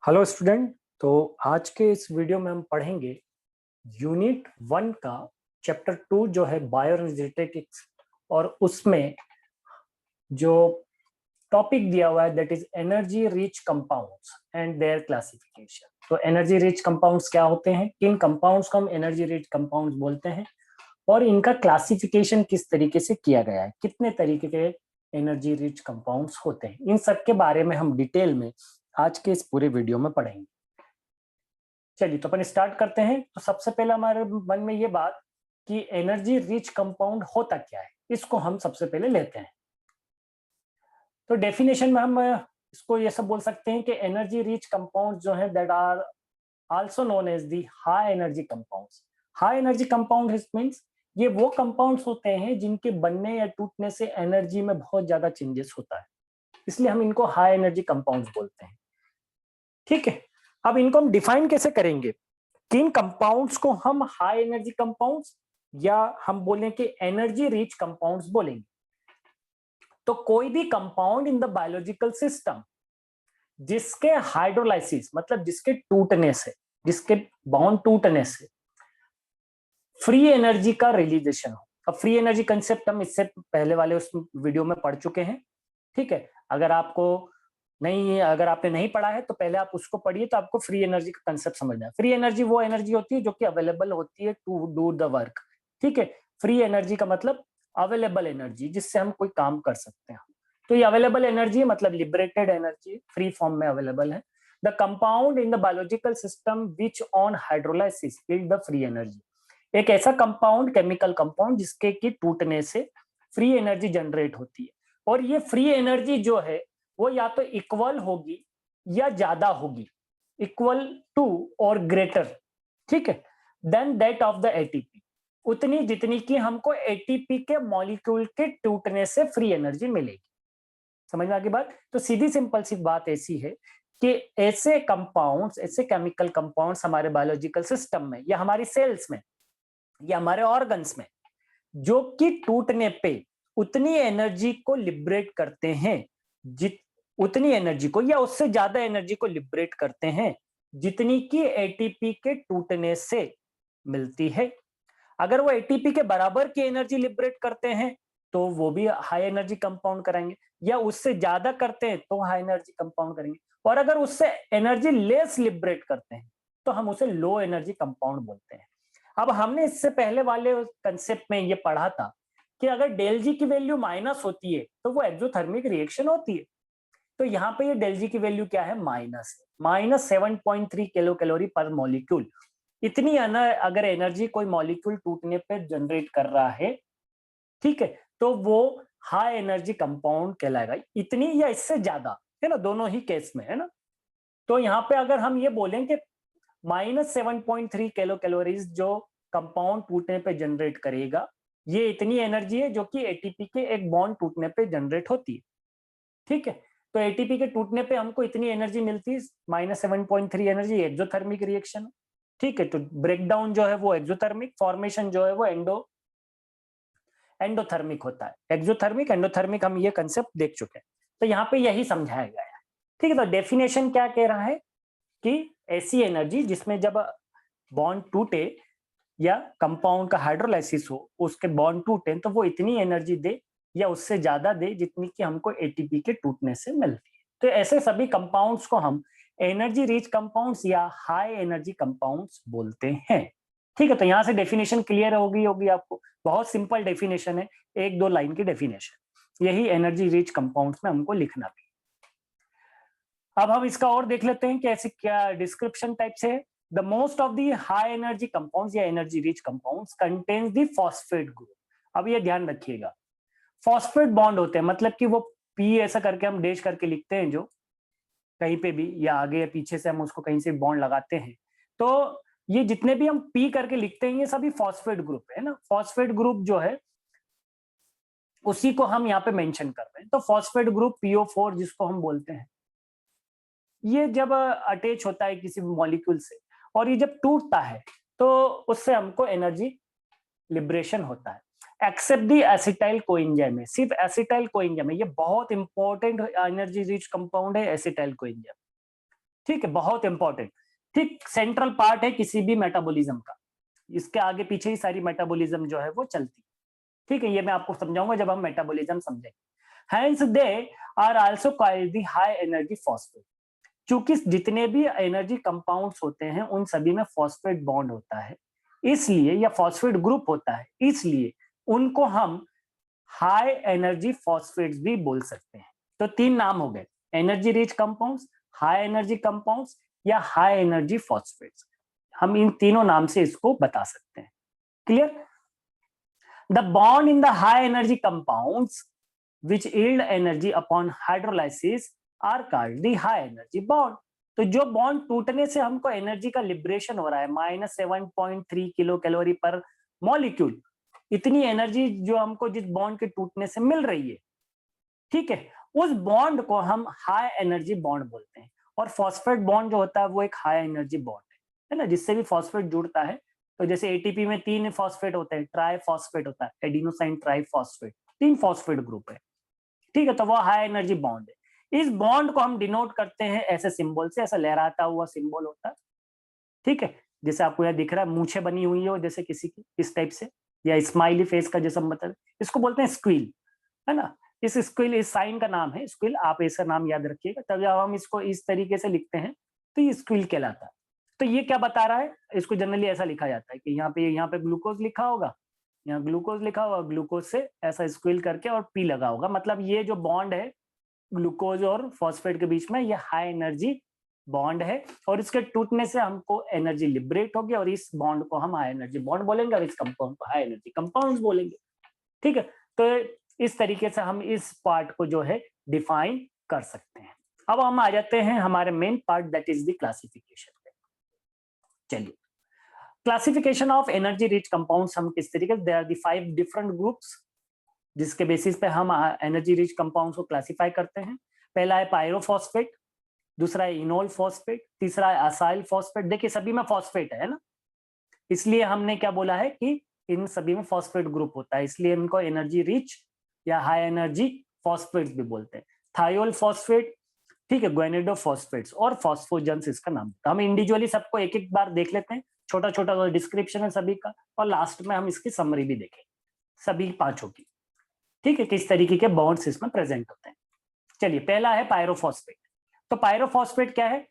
Hello student. तो आज के इस वीडियो में हम पढ़ेंगे यूनिट 1 का चैप्टर 2 जो है बायोएनर्जेटिक्स। और उसमें जो टॉपिक दिया हुआ है that is energy rich compounds and there classification. तो एनर्जी रिच कंपाउंड्स क्या होते हैं, किन कंपाउंड्स को हम एनर्जी रिच कंपाउंड्स बोलते हैं और इनका क्लासिफिकेशन किस तरीके से किया गया है, कितने तरीके के एनर्जी रिच कंपाउंड्स होते हैं, इन सब के बारे में हम डिटेल में आज के इस पूरे वीडियो में पढ़ेंगे। चलिए तो अपन स्टार्ट करते हैं। तो सबसे पहले हमारे मन में ये बात कि एनर्जी रिच कंपाउंड होता क्या है, इसको हम सबसे पहले लेते हैं। तो डेफिनेशन में हम इसको ये सब बोल सकते हैं कि एनर्जी रिच कंपाउंड जो है that are also known as the high energy compounds. High energy compound means ये वो कंपाउंड्स होते हैं जिनके बनने या टूटने से एनर्जी में बहुत ज्यादा चेंजेस होता है, इसलिए हम इनको हाई एनर्जी कंपाउंड्स बोलते हैं। ठीक है, अब इनको हम डिफाइन कैसे करेंगे, किन कंपाउंड्स को हम हाई एनर्जी कंपाउंड्स या हम बोलें कि एनर्जी रिच कंपाउंड्स बोलेंगे। तो कोई भी compound in the biological system जिसके हाइड्रोलाइसिस मतलब जिसके टूटने से, जिसके बॉन्ड टूटने से फ्री एनर्जी का रिलीजेशन हो। अब फ्री एनर्जी कंसेप्ट हम इससे पहले वाले उस वीडियो में पढ़ चुके हैं। ठीक है, अगर आपने नहीं पढ़ा है तो पहले आप उसको पढ़िए, तो आपको फ्री एनर्जी का कंसेप्ट समझना है। फ्री एनर्जी वो एनर्जी होती है जो कि अवेलेबल होती है टू डू द वर्क। ठीक है, फ्री एनर्जी का मतलब अवेलेबल एनर्जी जिससे हम कोई काम कर सकते हैं। तो ये अवेलेबल एनर्जी मतलब लिबरेटेड एनर्जी फ्री फॉर्म में अवेलेबल है। The compound in the biological system which on hydrolysis build the free energy. एक ऐसा कंपाउंड, केमिकल कंपाउंड जिसके की टूटने से फ्री एनर्जी जनरेट होती है। और ये फ्री एनर्जी जो है वो या तो इक्वल होगी या ज्यादा होगी, इक्वल टू और ग्रेटर, ठीक है, than that of the ATP. उतनी जितनी की हमको एटीपी के मॉलिक्यूल के टूटने से फ्री एनर्जी मिलेगी। समझ में आ गई बात? तो सीधी सिंपल सी बात ऐसी है कि ऐसे कंपाउंड्स, ऐसे केमिकल कंपाउंड्स हमारे बायोलॉजिकल सिस्टम में या हमारी सेल्स में या हमारे ऑर्गन्स में जो कि टूटने पे उतनी एनर्जी को लिबरेट करते हैं, उतनी एनर्जी को या उससे ज्यादा एनर्जी को लिबरेट करते हैं जितनी की एटीपी के टूटने से मिलती है। अगर वो एटीपी के बराबर की एनर्जी लिबरेट करते हैं तो वो भी हाई एनर्जी कंपाउंड कराएंगे, या उससे ज्यादा करते हैं तो हाई एनर्जी कंपाउंड करेंगे। और अगर उससे एनर्जी लेस लिबरेट करते हैं तो हम उसे लो एनर्जी कंपाउंड बोलते हैं। अब हमने इससे पहले वाले कंसेप्ट में ये पढ़ा था कि अगर डेल जी की वैल्यू माइनस होती है तो वो एक्सोथर्मिक रिएक्शन होती है। तो यहाँ पे ये डेल जी की वैल्यू क्या है, माइनस 7.3 किलो कैलोरी पर मॉलिक्यूल। इतनी अगर एनर्जी कोई मॉलिक्यूल टूटने पे जनरेट कर रहा है, ठीक है, तो वो हाई एनर्जी कंपाउंड कहलाएगा। इतनी या इससे ज्यादा, है ना, दोनों ही केस में, है ना। तो यहाँ पे अगर हम ये बोलें कि -7.3 किलो कैलोरीज जो कंपाउंड टूटने पे जनरेट करेगा, ये इतनी एनर्जी है जो कि एटीपी के एक बॉन्ड टूटने पे जनरेट होती है। ठीक है, तो एटीपी के टूटने पे हमको इतनी एनर्जी मिलती है, -7.3 एनर्जी, एक्सोथर्मिक रिएक्शन। ठीक है, तो ब्रेकडाउन जो है वो एक्सोथर्मिक, फॉर्मेशन जो है वो एंडोथर्मिक होता है। एक्सोथर्मिक एंडोथर्मिक हम ये कंसेप्ट देख चुके हैं, तो यहाँ पे यही समझाया गया है। ठीक है, तो डेफिनेशन क्या कह रहा है कि ऐसी एनर्जी जिसमें जब बॉन्ड टूटे या कंपाउंड का हाइड्रोलाइसिस हो, उसके बॉन्ड टूटे, तो वो इतनी एनर्जी दे या उससे ज्यादा दे जितनी कि हमको एटीपी के टूटने से मिलती है। तो ऐसे सभी कंपाउंड्स को हम एनर्जी रिच कंपाउंड्स या हाई एनर्जी कंपाउंड्स बोलते हैं। ठीक है, तो यहां से डेफिनेशन क्लियर होगी आपको। बहुत सिंपल डेफिनेशन है, एक दो लाइन की डेफिनेशन, यही एनर्जी रिच कंपाउंड्स में हमको लिखना भी। अब हम इसका और देख लेते हैं कि ऐसे क्या डिस्क्रिप्शन टाइप से है। The most of the high energy compounds या energy rich compounds contains the phosphate group. अब ये ध्यान रखिएगा, फॉस्फेट बॉन्ड होते हैं, मतलब कि वो पी ऐसा करके हम डैश करके लिखते हैं, जो कहीं पे भी या आगे या पीछे से हम उसको कहीं से बॉन्ड लगाते हैं, तो ये जितने भी हम पी करके लिखते हैं ये सभी फॉस्फेट ग्रुप है ना। फॉस्फेट ग्रुप जो है उसी को हम यहाँ पे मेंशन कर रहे हैं। तो फॉस्फेट ग्रुप PO4 जिसको हम बोलते हैं, ये जब अटैच होता है किसी मॉलिक्यूल से और ये जब टूटता है तो उससे हमको एनर्जी लिबरेशन होता है। एक्सेप्ट दी एसिटाइल कोएंजाइम है, सिर्फ एसिटाइल कोएंजाइम है, ये बहुत इंपॉर्टेंट एनर्जी रिच कंपाउंड है एसिटाइल कोएंजाइम। ठीक है, बहुत इंपॉर्टेंट। ठीक, सेंट्रल पार्ट है किसी भी मेटाबॉलिज्म का, इसके आगे पीछे ही सारी मेटाबॉलिज्म जो है वो चलती। ठीक है, ये मैं आपको समझाऊंगा जब हम मेटाबॉलिज्म समझेंगे। Hence they are also called the high energy phosphate। क्योंकि जितने भी एनर्जी कंपाउंड्स होते हैं उन सभी में फॉस्फेट बॉन्ड होता है, इसलिए या फॉस्फेट ग्रुप होता है, इसलिए उनको हम हाई एनर्जी फॉस्फेट्स भी बोल सकते हैं। तो तीन नाम हो गए, energy rich compounds, high energy compounds या हाई एनर्जी फॉस्फेट्स। हम इन तीनों नाम से इसको बता सकते हैं। Clear? The bond in the high energy compounds which yield energy upon hydrolysis are called the high energy bond। तो जो बॉन्ड टूटने से हमको एनर्जी का लिबरेशन हो रहा है -7.3 किलो कैलोरी पर मॉलिक्यूल, इतनी एनर्जी जो हमको जिस बॉन्ड के टूटने से मिल रही है, ठीक है, उस बॉन्ड को हम हाई एनर्जी बॉन्ड बोलते हैं। और फॉस्फेट बॉन्ड जो होता है वो एक हाई एनर्जी बॉन्ड है ना, जिससे भी फॉस्फेट जुड़ता है। तो जैसे एटीपी में 3 फॉस्फेट होते हैं, ट्राई फॉस्फेट होता है, adenosine try phosphate, 3 phosphate group है। ठीक है, तो वो हाई एनर्जी बॉन्ड है। इस बॉन्ड को हम डिनोट करते हैं ऐसे सिंबल से, ऐसा लहराता हुआ सिंबल होता है। ठीक है, जैसे आपको यहाँ दिख रहा है, मूछे बनी हुई है जैसे किसी की, इस टाइप से, या स्माइली फेस का जैसा मतलब, इसको बोलते हैं स्क्विल, है ना। इस स्क्विल, इस साइन का नाम है स्क्विल, आप इसका नाम याद रखिएगा। तब जब हम इसको इस तरीके से लिखते हैं तो ये स्क्विल कहलाता है। तो ये क्या बता रहा है, इसको जनरली ऐसा लिखा जाता है कि यहाँ पे ग्लूकोज लिखा होगा, यहाँ ग्लूकोज लिखा होगा, ग्लूकोज से ऐसा स्क्विल करके और पी लगा होगा, मतलब ये जो बॉन्ड है ग्लूकोज और फॉस्फेट के बीच में, ये हाई एनर्जी बॉन्ड है, और इसके टूटने से हमको एनर्जी लिबरेट होगी, और इस बॉन्ड को हम हाई एनर्जी बॉन्ड बोलेंगे, और इस कंपाउंड को हाई एनर्जी कंपाउंड बोलेंगे। ठीक है, तो इस तरीके से हम इस पार्ट को जो है डिफाइन कर सकते हैं। अब हम आ जाते हैं हमारे main part, that is the classification. चलिए, classification of energy rich compounds हम किस तरीके से, there are the 5 different groups जिसके बेसिस पे हम एनर्जी रिच कंपाउंड्स को क्लासिफाई करते हैं। पहला है पायरोफॉस्फेट, दूसरा है इनोल फॉस्फेट, तीसरा है असाइल फॉस्फेट। देखिए सभी में फॉस्फेट है ना, इसलिए हमने क्या बोला है कि इन सभी में फॉस्फेट ग्रुप होता है, इसलिए इनको एनर्जी रिच या हाई एनर्जी फॉस्फेट्स भी बोलते हैं। थायोल फॉस्फेट, ठीक है, ग्वेनिडोफॉस्फेट्स और फॉस्फोजेंस इसका नाम। तो हम इंडिविजुअली सबको एक एक बार देख लेते हैं, छोटा छोटा डिस्क्रिप्शन है सभी का, और लास्ट में हम इसकी समरी भी देखेंगे सभी पांचों की। ठीक है, किस तरीके के बॉन्ड्स इसमें प्रेजेंट होते हैं। चलिए, पहला है पायरोफॉस्फेट। तो पायरोफॉस्फेट क्या है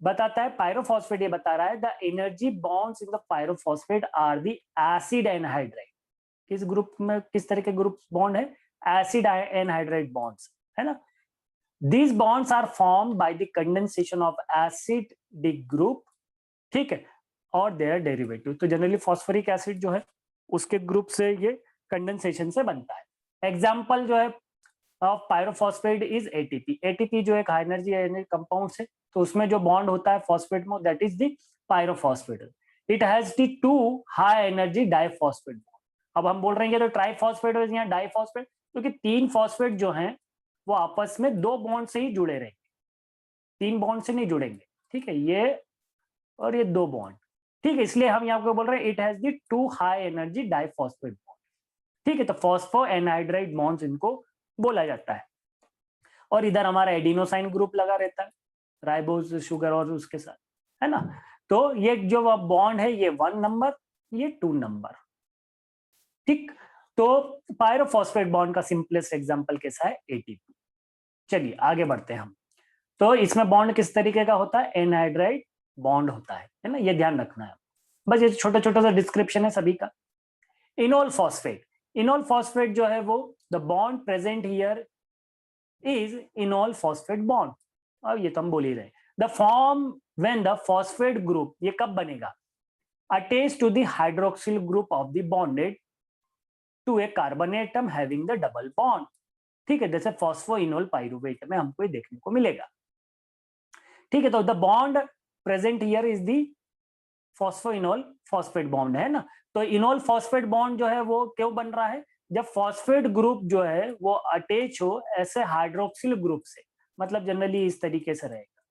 बताता है, पायरोफॉस्फेट ये बता रहा है the energy bonds in the pyrophosphate are the acid anhydride. किस ग्रुप में, किस तरह के ग्रुप बॉन्ड है, एसिड एनहाइड्राइड बॉन्ड्स, है ना। These bonds are formed by the condensation of acid the group, ठीक है, और their derivative। तो जनरली फॉस्फोरिक एसिड जो है उसके ग्रुप से ये कंडेंसेशन से बनता है। एग्जाम्पल जो है of pyrophosphate is ATP. ATP जो एक हाई एनर्जी कंपाउंड है, तो उसमें जो बॉन्ड होता है फॉस्फेट में, that is the pyrophosphate. It has the 2 high energy diphosphate bond. अब हम बोल रहे हैं तो ट्राइफॉस्फेट और यहाँ डाइफॉस्फेट, क्योंकि 3 फॉस्फेट जो हैं वो आपस में 2 बॉन्ड से ही जुड़े रहेंगे, 3 बॉन्ड से नहीं जुड़ेंगे। ठीक है, ये और ये 2 बॉन्ड। ठीक है, इसलिए हम यहाँ पे बोल रहे हैं it has the 2 high energy diphosphate bond. ठीक है, तो फॉस्फो एनहाइड्राइड बॉन्ड्स इनको बोला जाता है। और इधर हमारा एडिनोसाइन ग्रुप लगा रहता है, राइबोज शुगर और उसके साथ, है ना। तो ये जो बॉन्ड है ये 1 नंबर, ये 2 नंबर। ठीक, तो पायरोफॉस्फेट बॉन्ड का सिंपलेस्ट एग्जांपल कैसा है, एटीपी। चलिए आगे बढ़ते हैं हम। तो इसमें बॉन्ड किस तरीके का होता है, एनहाइड्राइड बॉन्ड होता है ना, ये ध्यान रखना है। बस ये छोटा छोटा सा डिस्क्रिप्शन है सभी का। इनोल फॉस्फेट, इनोल फॉस्फेट जो है वो the bond present here is enol phosphate bond. अब ये तो हम बोल ही रहे, the form when the phosphate group, ये कब बनेगा, attach to the hydroxyl group of the bonded to a carbon atom having the double bond. ठीक है, जैसे फॉस्फोइनोल पाइरुवेट में हमको ये देखने को मिलेगा। ठीक है, तो the bond present here is the phosphoenol phosphate bond, है ना। तो इनोल फॉस्फेट बॉन्ड जो है वो क्यों बन रहा है, जब फॉस्फेट ग्रुप जो है वो अटैच हो ऐसे हाइड्रोक्सिल ग्रुप से, मतलब जनरली इस तरीके से रहेगा,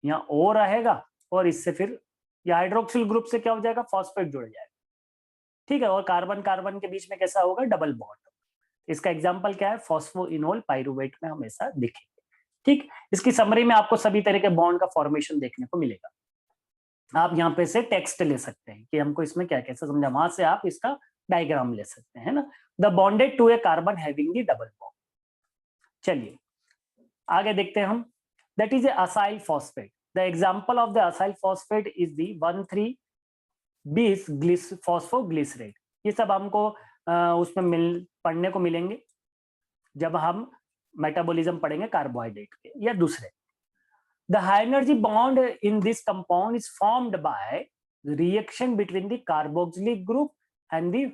यहाँ ओ रहेगा और इससे फिर ये हाइड्रोक्सिल ग्रुप से क्या हो जाएगा, फॉस्फेट जुड़ जाएगा। ठीक है, और कार्बन कार्बन के बीच में कैसा होगा, डबल बॉन्ड। इसका एग्जाम्पल क्या है, फॉस्फोइनोल पाइरुवेट में हम ऐसा दिखेंगे। ठीक, इसकी समरी में आपको सभी तरह के बॉन्ड का फॉर्मेशन देखने को मिलेगा। आप यहाँ पे से टेक्स्ट ले सकते हैं कि हमको इसमें क्या कैसे समझा, वहां से आप इसका डायग्राम ले सकते हैं ना। The bonded to a carbon having the double bond. चलिए आगे देखते हैं हम। That is a acyl phosphate. The example of the acyl phosphate is the 1,3-bis phosphoglycerate. ये सब हमको उसमें पढ़ने को मिलेंगे जब हम मेटाबॉलिज्म पढ़ेंगे कार्बोहाइड्रेट के या दूसरे। The high energy bond in this compound is formed by the reaction between the carboxylic group and the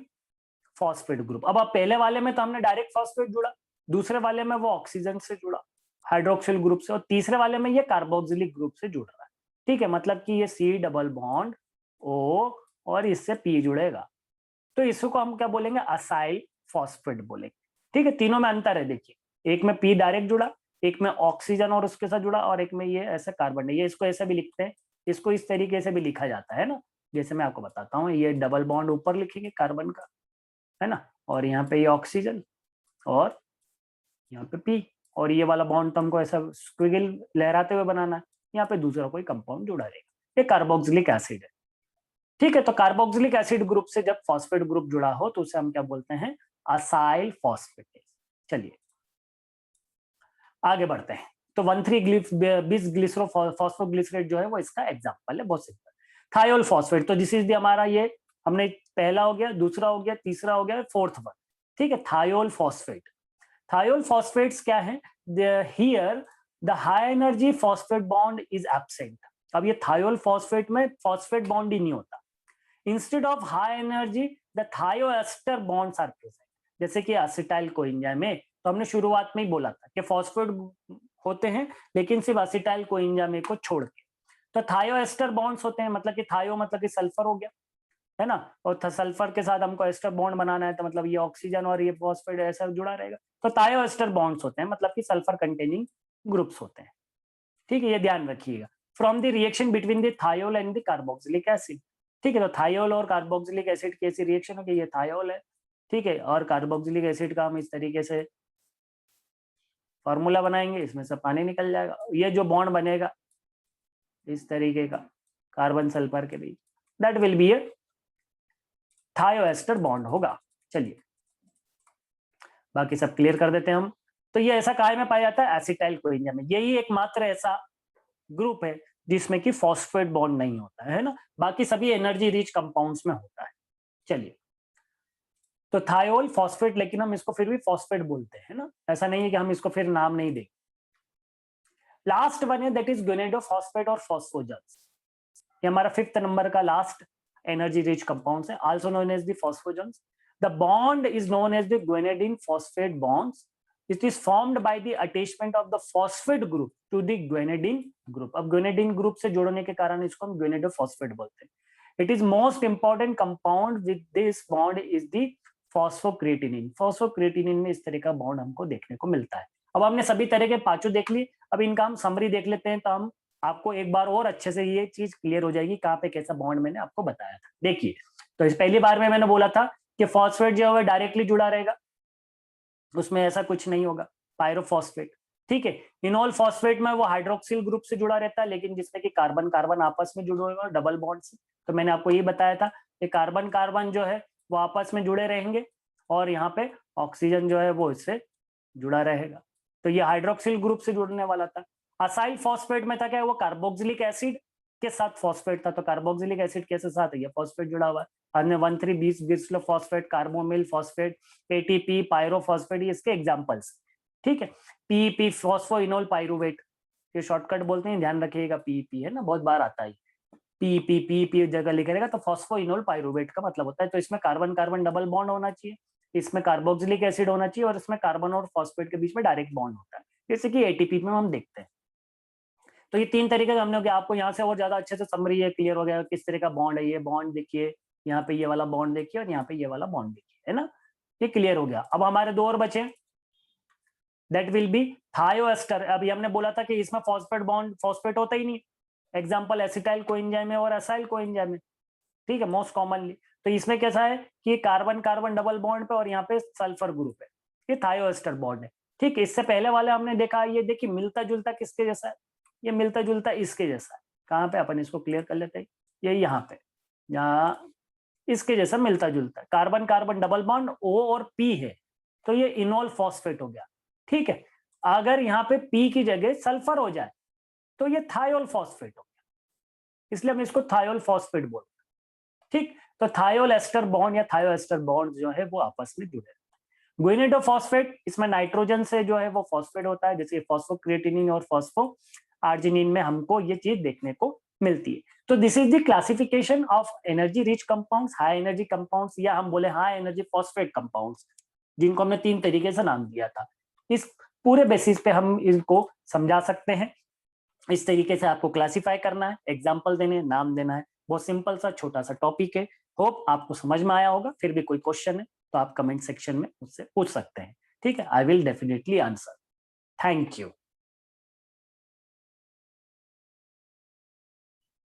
phosphate group। अब आप पहले वाले में तो हमने डायरेक्ट फॉस्फेट जुड़ा, दूसरे वाले में वो ऑक्सीजन से जुड़ा हाइड्रोक्सिल ग्रुप से, और तीसरे वाले में ये कार्बोक्सिलिक ग्रुप से जुड़ रहा है। ठीक है, मतलब कि ये C डबल बॉन्ड O और इससे P जुड़ेगा, तो इसको हम क्या बोलेंगे, असाइल फॉस्फेट बोलेंगे। ठीक है, तीनों में अंतर है देखिए, एक में P डायरेक्ट जुड़ा, एक में ऑक्सीजन और उसके साथ जुड़ा, और एक में ये ऐसे कार्बन है। ये इसको ऐसे भी लिखते हैं, इसको इस तरीके से भी लिखा जाता है ना, जैसे मैं आपको बताता हूँ। ये डबल बॉन्ड ऊपर लिखेंगे कार्बन का, है ना, और यहाँ पे ये ऑक्सीजन और यहाँ पे P, और ये वाला बॉन्ड तो हमको ऐसा स्क्विगल लहराते हुए बनाना है। यहाँ पे दूसरा कोई कंपाउंड जुड़ा रहेगा, ये कार्बोक्सिलिक एसिड है। ठीक है, तो कार्बोक्सिलिक एसिड ग्रुप से जब फॉस्फेट ग्रुप जुड़ा हो तो उसे हम क्या बोलते हैं, असाइल फॉस्फेट। चलिए आगे बढ़ते हैं। तो 1,3-bis ग्लिसरो फॉस्फोग्लिसरेट जो है वो इसका एग्जांपल है, बहुत सिंपल। थायोल फॉस्फेट, तो दिस इज द हमारा, ये हमने पहला हो गया, दूसरा हो गया, तीसरा हो गया, फोर्थ वन। ठीक है, थायोल फॉस्फेट। थायोल फॉस्फेट्स क्या है, here the high energy phosphate bond is absent. अब ये थायोल फॉस्फेट में फॉस्फेट बॉन्ड ही नहीं होता। Instead of high energy the thioester bonds are present. जैसे कि एसिटाइल कोएंजाइम में, तो हमने शुरुआत में ही बोला था कि फॉस्फेट होते हैं लेकिन सिर्फ एसिटाइल कोएंजाइम को छोड़ के। तो थायोएस्टर बॉन्ड्स होते हैं, मतलब कि थायो मतलब कि सल्फर हो गया, है ना, और सल्फर के साथ हमको एस्टर बॉन्ड बनाना है, तो मतलब ये ऑक्सीजन और ये फॉस्फेट ऐसा जुड़ा रहेगा, तो थायोएस्टर बॉन्ड्स होते हैं, मतलब कि सल्फर कंटेनिंग ग्रुप्स होते हैं। ठीक है, ये ध्यान रखिएगा। From the reaction between the thiol and the carboxylic acid. ठीक है, तो थायोल और कार्बोक्सिलिक एसिड की ऐसी रिएक्शन होगी, ये थायोल है। ठीक है, और कार्बोक्सिलिक एसिड का हम इस तरीके से फॉर्मूला बनाएंगे, इसमें से पानी निकल जाएगा। ये जो बॉन्ड बनेगा इस तरीके का कार्बन सल्फर के बीच, that will be a thioester bond होगा। चलिए बाकी सब क्लियर कर देते हैं हम। तो ये ऐसा काय में पाया जाता है, एसिटाइल कोएंजाइम में। यही एकमात्र ऐसा ग्रुप है जिसमें कि फॉस्फेट बॉन्ड नहीं होता है ना, बाकी सभी एनर्जी रिच कंपाउंड्स में होता है। चलिए, तो थायोल फॉस्फेट, लेकिन हम इसको फिर भी फॉस्फेट बोलते हैं ना, ऐसा नहीं है कि हम इसको फिर नाम नहीं देंगे। लास्ट वन है दैट इज ग्वेनेडोफॉस्फेट और फॉस्फोजन्स। ये हमारा 5th नंबर का लास्ट एनर्जी रिच कंपाउंड्स है, also known as the phosphagens. The bond is known as the guanidine phosphate bonds. It is formed by the attachment of the phosphate group to the guanidine group. अब guanidine group से जोड़ने के कारण इसको हम guanidophosphate बोलते हैं। It is most important compound with this bond is the phosphocreatinine. Phosphocreatinine में इस तरह का बॉन्ड हमको देखने को मिलता है। अब हमने सभी तरह के पांचों देख लिए, अब इनका हम समरी देख लेते हैं, तो हम आपको एक बार और अच्छे से ये चीज क्लियर हो जाएगी कहाँ पे कैसा बॉन्ड मैंने आपको बताया था। देखिए, तो इस पहली बार में मैंने बोला था कि फॉस्फेट जो है डायरेक्टली जुड़ा रहेगा, उसमें ऐसा कुछ नहीं होगा, पायरोफॉस्फेट। ठीक है, इनॉल फॉस्फेट में वो हाइड्रोक्सिल ग्रुप से जुड़ा रहता है, लेकिन जिसमें कि कार्बन कार्बन आपस में जुड़े हुए डबल बॉन्ड से। तो मैंने आपको ये बताया था कि कार्बन कार्बन जो है वो आपस में जुड़े रहेंगे, और यहाँ पे ऑक्सीजन जो है वो इससे जुड़ा रहेगा। तो ये हाइड्रोक्सिल ग्रुप से जुड़ने वाला था। असाइल फॉस्फेट में था क्या, वो कार्बोक्सिलिक एसिड के साथ फॉस्फेट था, तो कार्बोक्सिलिक एसिड के साथ ये फॉस्फेट जुड़ा हुआ है। हमने 1,3-bis गिब्सलोफॉस्फेट, कार्बोमिल फॉस्फेट, एटीपी, पायरोफॉस्फेट, ये इसके एग्जांपल्स। ठीक है, पीईपी फॉस्फोइनोल पाइरुवेट, ये शॉर्टकट बोलते हैं, ध्यान रखिएगा, पीईपी है ना, बहुत बार आता है। पीईपी जगह लिखा रहेगा तो फॉस्फोइनोल पाइरुवेट का मतलब होता है। तो इसमें कार्बन कार्बन डबल बॉन्ड होना चाहिए, इसमें कार्बोक्सिलिक एसिड होना चाहिए, और इसमें कार्बन और फॉस्फेट के बीच में डायरेक्ट बॉन्ड होता है, जैसे कि एटीपी में हम देखते हैं। तो ये 3 तरीके का हमने हो गया, आपको यहाँ से और ज्यादा अच्छे से समरी है, क्लियर हो गया किस तरह का बॉन्ड है। ये बॉन्ड देखिए, यहाँ पे ये वाला बॉन्ड देखिए, और यहाँ पे ये वाला बॉन्ड देखिए, है ना, ये क्लियर हो गया। अब हमारे 2 और बचे, दैट विल बी थायोएस्टर। अभी हमने बोला था कि इसमें फॉस्फेट बॉन्ड, फॉस्फेट होता ही नहीं, एग्जाम्पल एसिटाइल कोएंजाइम है और असाइल कोएंजाइम है। ठीक है, मोस्ट कॉमनली। तो इसमें कैसा है कि कार्बन कार्बन डबल बॉन्ड पे, और यहाँ पे सल्फर ग्रुप है, ये थायोएस्टर बॉन्ड है। ठीक है, इससे पहले वाले हमने देखा, ये देखिए मिलता जुलता किसके जैसा है, ये मिलता जुलता इसके जैसा है। कहाँ पे, अपन इसको क्लियर कर लेते हैं, ये यहाँ पे, यहाँ इसके जैसा मिलता जुलता है। Carbon carbon double bond O और P है, तो ये इनोल फॉस्फेट हो गया। ठीक है, अगर यहाँ पे P की जगह सल्फर हो जाए तो ये थायोल फॉस्फेट हो गया, इसलिए हम इसको थायोल फॉस्फेट बोलते हैं। ठीक, तो थायोल एस्टर बॉन्ड या थायो एस्टर बॉन्ड जो है वो आपस में जुड़े। गुइनिडोफॉस्फेट, इसमें नाइट्रोजन से जो है वो फॉस्फेट होता है, जैसे फॉस्फोक्रिएटिनिन और फॉस्फो आर्जिनिन में हमको ये चीज देखने को मिलती है। तो this is the classification of energy rich compounds, high energy compounds, या हम बोले हाई एनर्जी फॉस्फेट कंपाउंड्स, जिनको हमने 3 तरीके से नाम दिया था। इस पूरे बेसिस पे हम इनको समझा सकते हैं। इस तरीके से आपको क्लासिफाई करना है, एग्जाम्पल देने, नाम देना है। बहुत सिंपल सा छोटा सा टॉपिक है। होप आपको समझ में आया होगा। फिर भी कोई क्वेश्चन है तो आप कमेंट सेक्शन में मुझसे पूछ सकते हैं। ठीक है, I will definitely answer. Thank you.